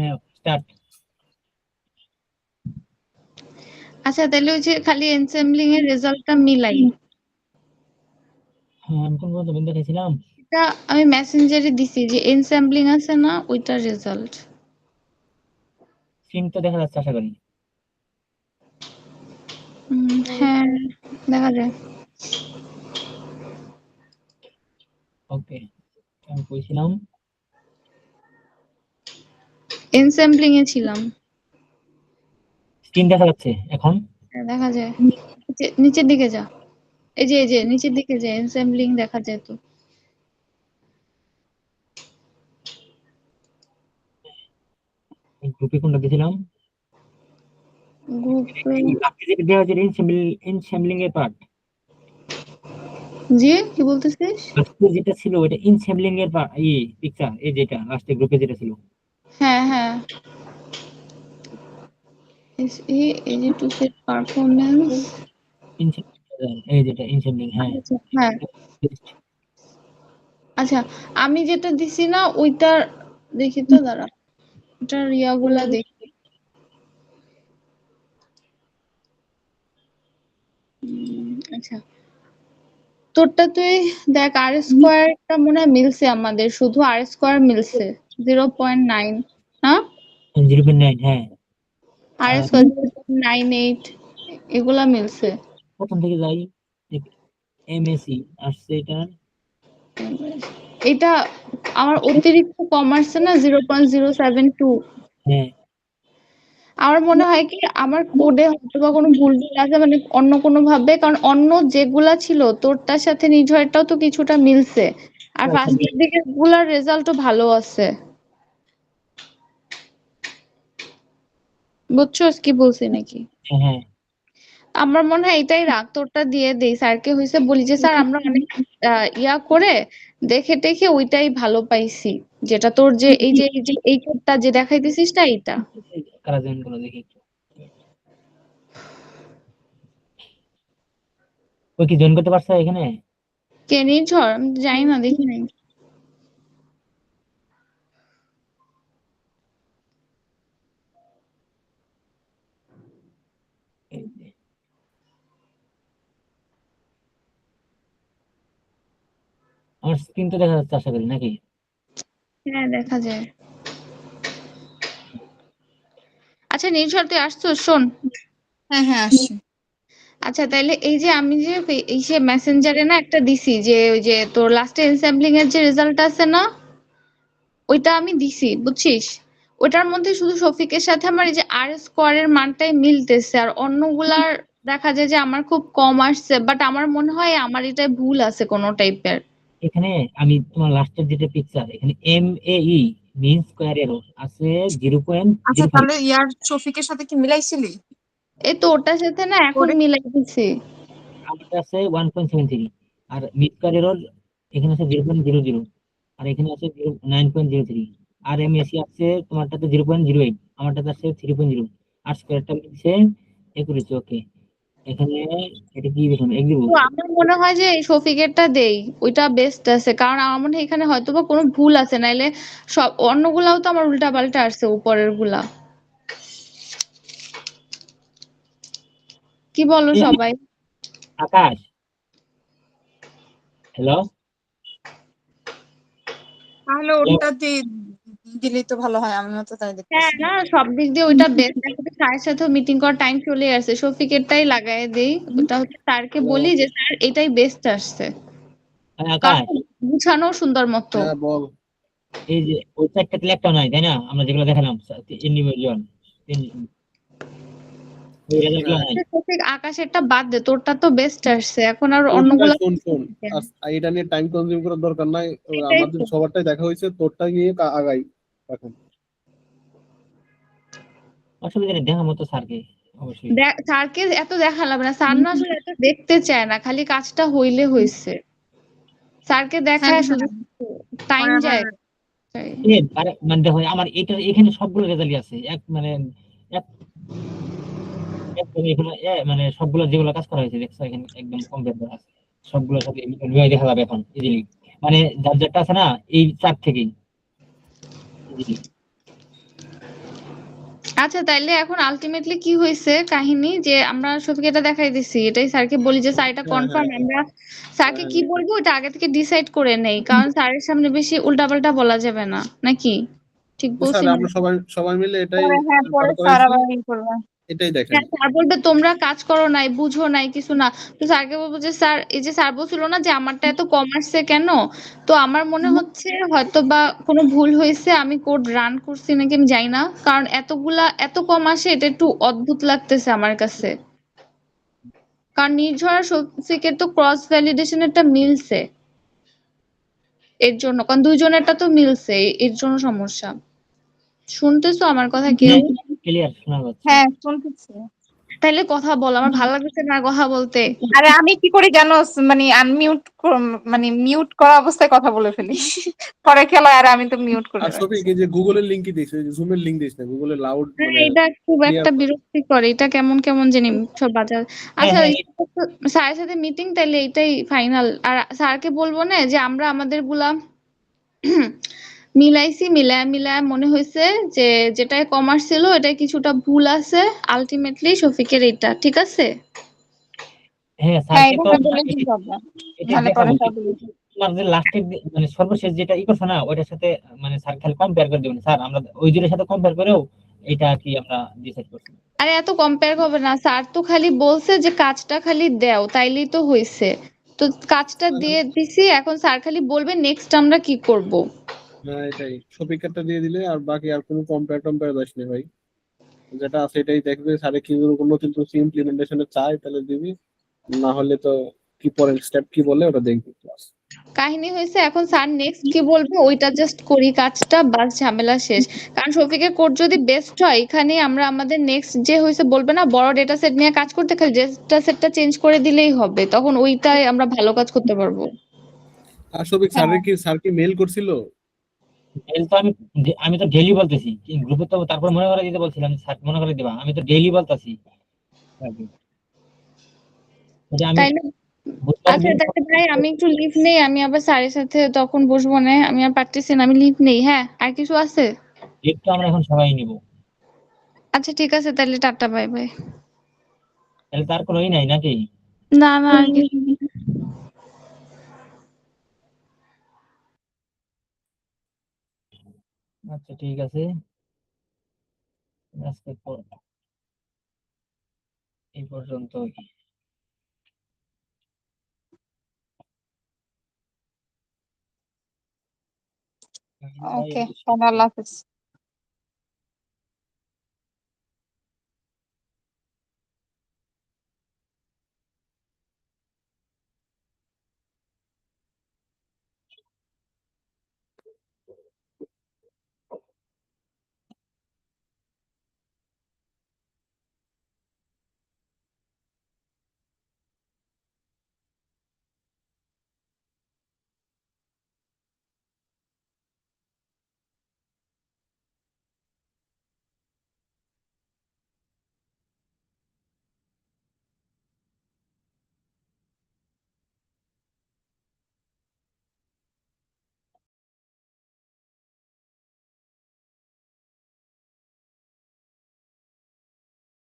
হ্যাঁ স্টার্ট। আচ্ছা তাহলে ওই যে খালি এনসেম্বলিং এর রেজাল্টটা মিলাই। হ্যাঁ আমি কোন পর্যন্ত দেখাইছিলাম? এটা আমি মেসেঞ্জারে দিছি যে এনসেম্বলিং আছে না ওইটার রেজাল্ট। স্ক্রিন তো দেখা যাচ্ছে আশা করি। হ্যাঁ দেখা যায়। ওকে আমি কইছিলাম এনসেম্বলিং এ ছিলাম। স্ক্রিন দেখা যাচ্ছে এখন? হ্যাঁ, দেখা যায়। নিচের দিকে যা। এই যে নিচের দিকে যা, এনসেম্বলিং দেখা যায় তো। গ্রুপে কোনটা দিয়েছিলাম? গ্রুপে আপনি যেটা দেওয়া হয়েছে ইনস্যাম্বলিং এর পার্ট। জি কি বলতেছিস? লাস্টে যেটা ছিল ওটা ইনস্যাম্বলিং এর পিকচার, এই যেটা লাস্টে গ্রুপে যেটা ছিল। হ্যাঁ হ্যাঁ এই যে টু সেট পারফরম্যান্স। এই যেটা ইনস্যাম্বলিং, হ্যাঁ। হ্যাঁ আচ্ছা আমি যেটা দিছি না ওইটার দেখি তো দাঁড়া, ওটার ইয়াগুলা দেখি। আচ্ছা তোরটা তুই দেখ, আর স্কোয়ারটা মনে হয় মিলছে, আমাদের শুধু আর স্কোয়ার মিলছে 0.9 না, 0.9, হ্যাঁ। আর আর স্কোয়ার 0.98 এগুলা মিলছে। প্রথম থেকে যাই, এমএসি আসছে এটা। এটা আমার অতিরিক্ত কমার্সে না 0.072। হ্যাঁ আমার মনে হয় কি আমার কোডে হয়তো বা কোনো ভুল ভাল আছে, মানে অন্য কোনো ভাবে, কারণ অন্য যেগুলা ছিল তোরটার সাথে নির্ঝরটাও তো কিছুটা মিলছে, আর ফার্স্টের দিকে গুলার রেজাল্টও ভালো আছে। বুঝছোস কি বলছি নাকি? হ্যাঁ আমার মনে হয় এটাই রাখ, তোরটা দিয়ে দেই স্যারকে, হয়েছে বলি যে স্যার আমরা অনেক ইয়া করে দেখে টেখে ওইটাই ভালো পাইছি, যেটা তোর যে এই কোডটা যে দেখাইতেছিস না এইটা। কারা জয়েন করলো দেখি একটু। ওই কি জয়েন করতে পারছে এখানে? কে নির্ঝর? আমি তো জানি না, দেখি নাই। এই যে। আমার স্ক্রিন তো দেখা যাচ্ছে আশা করি নাকি? হ্যাঁ দেখা যায়। আচ্ছা নির্ঝর তুই আসছিস, শোন। হ্যাঁ হ্যাঁ আসছি। আচ্ছা তাইলে এই যে আমি যে এই যে মেসেঞ্জারে না একটা দিছি, যে ওই যে তোর লাস্টে এনস্যাম্বলিং এর যে রেজাল্ট আছে না ওইটা আমি দিছি বুঝছিস। ওটার মধ্যে শুধু শফিকের সাথে আমার এই যে আর স্কোয়ারের মানটাই মিলতেছে, আর অন্যগুলার দেখা যায় যে আমার খুব কম আসছে, বাট আমার মনে হয় আমার এটাই ভুল আছে কোনো টাইপের। এখানে আমি তোমার লাস্টের যেটা পিকচার, এখানে এমএই মিন স্কয়ার এরর আছে আচ্ছা 0.05। তাহলে ইয়ার শফিকের সাথে কি মিলাইছিলি? এই তো ওটার সাথে না এখন করে মিলাই দিছি। আমারটা আছে 1.73, আর মিন স্কয়ার এরর এখানে আছে 0.00, আর এখানে আছে 9.03। আর এমএসি আছে তোমারটাতে 0.08, আমারটাতে আছে 3.0। আর স্কয়ারটা মিলছে 21। ওকে এখানে এটা কি দেখুন এক দিব। তো আমার মনে হয় যে এই শফিকেরটা দেই, ওইটা বেস্ট আছে, কারণ আমার মনে হয় এখানে হয়তো বা কোনো ভুল আছে, নাইলে সব অন্যগুলাও তো আমার উল্টা পাল্টা আসছে উপরের গুলা। কি বলো সবাই? আকাশ, হ্যালো। তাহলে ওটা দিলেই তো ভালো হয়, আমিও তো তাই হ্যাঁ দেখতেছি। না সব দিক দিয়ে ওইটা বেস্ট। এখন স্যারের সাথেও মিটিং করার টাইম চলে আসছে, শফিকেরটাই লাগাই দেই। ওটা হচ্ছে স্যারকে বলি যে স্যার এটাই বেস্ট আসছে, কারণ আকাশ, গুছানো সুন্দর মতো। হ্যাঁ বল। এই যে ওই চারটা তাহলে একটা নাই তাই না? আমরা যেগুলো দেখালাম ইন্ডিভিজুয়াল, ওই রেজাল্টগুলো নাই। শফিক আকাশেরটা বাদ দে, তোরটা তো বেস্ট আসছে, এখন আর ওটা অন্যগুলো শোন শোন, আর এটা নিয়ে টাইম কনজিউম করার দরকার নাই। এটাই আমাদের তো। সবারটাই দেখা হয়েছে, তোরটা নিয়ে আগাই এখন। অসুবিধা নেই, দেখার মতো স্যারকে অবশ্যই। স্যারকে এত দেখালাম না, স্যার না আসলে এত দেখতে চায় না, খালি কাজটা হইলে হইছে। স্যারকে হ্যাঁ দেখায় শুধু হ্যাঁ টাইম পরে আবার যায়। মানে দেখো আমার এটা এখানে সবগুলো রেজাল্টই আছে, এক একদম এখানে মানে সবগুলো যেগুলো কাজ করা হয়েছে দেখছো এখানে একদম কমপ্লিট করা আছে। সবগুলোর সাথে দেখা যাবে এখন ইজিলি, মানে যার যারটা আছে না এই চার থেকেই easily। আচ্ছা তাইলে এখন আলটিমেটলি কি হয়েছে কাহিনী যে আমরা শফিক এটা দেখাই দিছি, এটাই স্যারকে বলি যে স্যার এটা হ্যাঁ কনফার্ম, হ্যাঁ আমরা স্যারকে কি বলবো এটা আগে থেকে ডিসাইড করে নেই, কারণ স্যারের সামনে বেশি উল্টাপাল্টা বলা যাবে না নাকি? ঠিক বলছি স্যার না? আমরা সবাই সবাই মিলে এটাই পরে হ্যাঁ বার পরে স্যার করেছি, আবার ই করবে। এটাই দেখেন। হ্যাঁ স্যার বলবে তোমরা কাজ করো নাই, বুঝো নাই, কিছু না। তো স্যারকে বলবো যে স্যার এই যে স্যার বলছিল না যে আমারটা এত কম আসছে কেন, তো আমার মনে হচ্ছে হয়তো বা কোনো ভুল হয়েছে, আমি কোড রান করছি নাকি আমি জানি না, কারণ এত কম আসে এটা একটু অদ্ভুত লাগতেছে আমার কাছে। কারণ নির্ঝরা শফিকের তো ক্রস ভ্যালিডেশনেরটা মিলছে, এর জন্য কারণ দুইজনেরটা তো মিলছে, এর জন্য সমস্যা। শুনতেছো আমার কথা কেউ? ক্লিয়ার শোনা যাচ্ছে। হ্যাঁ শুনতেছি। তাইলে কথা বল, আমার ভালো লাগতেছে না কথা বলতে। আরে আমি কি করি জানো, মানে আনমিউট মানে মিউট করা অবস্থায় কথা বলে ফেলি। পরে খেলা আর আমি তো মিউট করে আর রাখছি। সফিক এই যে গুগলের লিংকই দিস, জুমের লিংক দিস না, গুগলের লাউড হ্যাঁ মানে এটা খুব ক্লিয়ার একটা কর। বিরক্তিকর, এটা কেমন কেমন জানি সব বাজার। হ্যাঁ আচ্ছা হ্যাঁ স্যারের সাথে মিটিং, তাইলে এটাই ফাইনাল। আর স্যারকে বলবো না যে আমরা আমাদের গুলা মিলাইছি, মিলায় মিলায় মনে হয়েছে যে যেটাই কমার্স ছিল এটাই কিছুটা ভুল আছে, আলটিমেটলি শফিকের এটা ঠিক আছে। হ্যাঁ হ্যাঁ স্যারকে তো এভাবে আমরা বলে কি হবে, এটাই নাহলে পরে দেখাবো, সব কিন্তু তোমার যে লাস্টের মানে সর্বশেষ যেটা ই করছো না ওইটার সাথে মানে স্যার খালি কম্পেয়ার করে দেবেন, স্যার আমরা ওই দুটোর সাথে কম্পেয়ার করেও এটা কি আমরা ডিসাইড করছি। আরে এত কম্পেয়ার হবে না, স্যার তো খালি বলছে যে কাজটা খালি দাও তাইলেই তো হয়েছে। তো কাজটা দিয়ে দিছি, এখন স্যার খালি বলবে নেক্সট আমরা কি করব। হ্যাঁ এটাই, সফিকারটা দিয়ে দিলে আর বাকি আর কোনো কম্পেয়ার টম্পেয়ার দাস নেই ভাই, যেটা আছে এটাই দেখবে। স্যারে কি কোনো নতুন কিছু ইমপ্লিমেন্টেশনে চায় তাহলে দিবি, না হলে তো কি পরের স্টেপ কি বলে ওটা দেখবি ক্লাস। কাহিনী হয়েছে এখন স্যার নেক্সট কি বলবে ওইটা জাস্ট করি কাজটা, বাস ঝামেলা শেষ। কারণ শফিকের কোড যদি বেস্ট হয় এখানে আমরা আমাদের নেক্সট যে হয়েছে বলবে না বড় ডেটা সেট নিয়ে কাজ করতে, খালি ডেটা সেটটা চেঞ্জ করে দিলেই হবে, তখন ওইটাই আমরা ভালো কাজ করতে পারবো। আর সফিক হ্যাঁ স্যার কি মেল করছিল? মেল তো আমি তো ডেইলি বলতেছি গ্রুপে, তো তারপর মনে করে দিতে বলছিলাম স্যার মনে করে দিবা, আমি তো ডেইলি বলতাছি যে আমি তাইলে বুধবার আচ্ছা দিন তাহলে ভাই আমি একটু লিভ নেই, আমি আবার স্যারের সাথে তখন বসবো না, আমি আর পারতেছি না, আমি লিভ নেই। হ্যাঁ আর কিছু আছে? লিভ তো আমরা এখন সবাই নিব, আচ্ছা ঠিক আছে তাহলে টাটা বাই বাই। তাহলে তার কোনোই নাই নাকি? না না আর কিছু নেই। আচ্ছা ঠিক আছে, আজকে এই পর্যন্ত। ওকে, আল্লাহ হাফেজ।